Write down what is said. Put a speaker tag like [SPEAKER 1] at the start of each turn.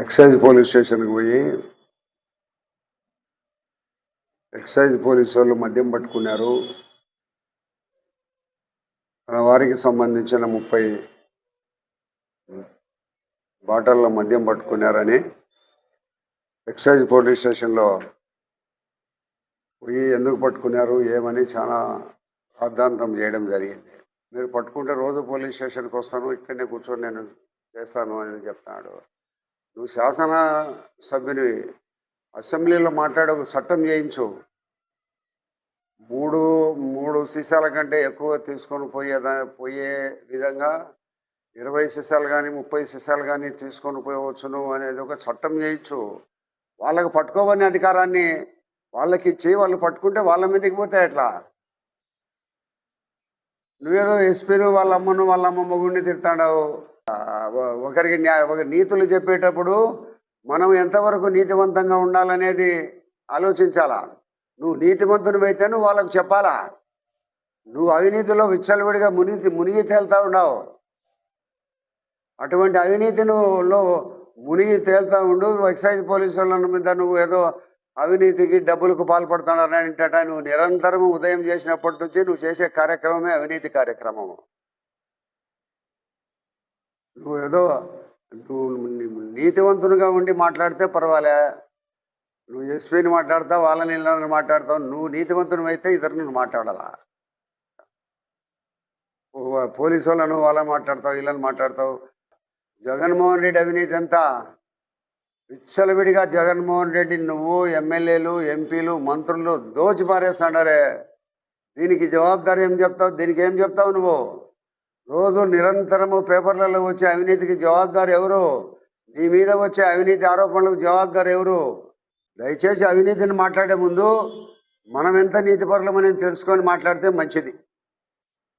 [SPEAKER 1] Excise police స్టేషన్కి పోయి excise police వాళ్ళు మద్యం పట్టుకున్నారు. మన వారికి సంబంధించిన 30 బాటల్లో మద్యం పట్టుకున్నారని ఎక్సైజ్ పోలీస్ స్టేషన్లో పోయి ఎందుకు పట్టుకున్నారు ఏమని చాలా రాద్ధాంతం చేయడం జరిగింది. మీరు పట్టుకుంటే రోజు పోలీస్ స్టేషన్కి వస్తాను, ఇక్కడనే కూర్చొని నేను చేస్తాను అని చెప్తున్నాడు. నువ్వు శాసన సభ్యుని, అసెంబ్లీలో మాట్లాడే ఒక చట్టం చేయించు. మూడు సీసాల కంటే ఎక్కువ తీసుకొని పోయే విధంగా 20 సీసాలు కానీ 30 సీసాలు కానీ తీసుకొని పోవచ్చును అనేది ఒక చట్టం చేయించు. వాళ్ళకు పట్టుకోవని అధికారాన్ని వాళ్ళకి ఇచ్చి వాళ్ళు పట్టుకుంటే వాళ్ళ మీదకి పోతే ఎట్లా? నువ్వేదో ఎస్పీను వాళ్ళ అమ్మను వాళ్ళ అమ్మ మొగుడిని తిట్టాడావు. ఒకరికి నీతులు చెప్పేటప్పుడు మనం ఎంతవరకు నీతివంతంగా ఉండాలనేది ఆలోచించాలా. నువ్వు నీతివంతునివైతే నువ్వు వాళ్ళకు చెప్పాలా. నువ్వు అవినీతిలో విచ్చలవిడిగా మునిగి తేలుతా ఉన్నావు. అటువంటి అవినీతిలో మునిగి తేలుతా ఉండు. ఎక్సైజ్ పోలీసు వాళ్ళ మీద నువ్వు ఏదో అవినీతికి డబ్బులకు పాల్పడుతున్నారంటట. నువ్వు నిరంతరం ఉదయం చేసినప్పటి నుంచి నువ్వు చేసే కార్యక్రమమే అవినీతి కార్యక్రమము. నువ్వు నీతివంతునిగా ఉండి మాట్లాడితే పర్వాలే. నువ్వు ఎస్పీని మాట్లాడతావు, వాళ్ళని ఇళ్ళని మాట్లాడతావు. నువ్వు నీతివంతుని అయితే ఇద్దరిని మాట్లాడాలా. పోలీసు వాళ్ళను వాళ్ళని మాట్లాడతావు, వీళ్ళని మాట్లాడతావు. జగన్మోహన్ రెడ్డి అవినీతి ఎంత విచ్చలవిడిగా జగన్మోహన్ రెడ్డి నువ్వు ఎమ్మెల్యేలు ఎంపీలు మంత్రులు దోచి పారేస్తాడారే. దీనికి జవాబుదారీ ఏం చెప్తావు? దీనికి ఏం చెప్తావు? నువ్వు రోజు నిరంతరము పేపర్లలో వచ్చే అవినీతికి జవాబుదారు ఎవరు? నీ మీద వచ్చే అవినీతి ఆరోపణలకు జవాబుదారు ఎవరు? దయచేసి అవినీతిని మాట్లాడే ముందు మనం ఎంత నీతిపరులమని తెలుసుకొని మాట్లాడితే మంచిది.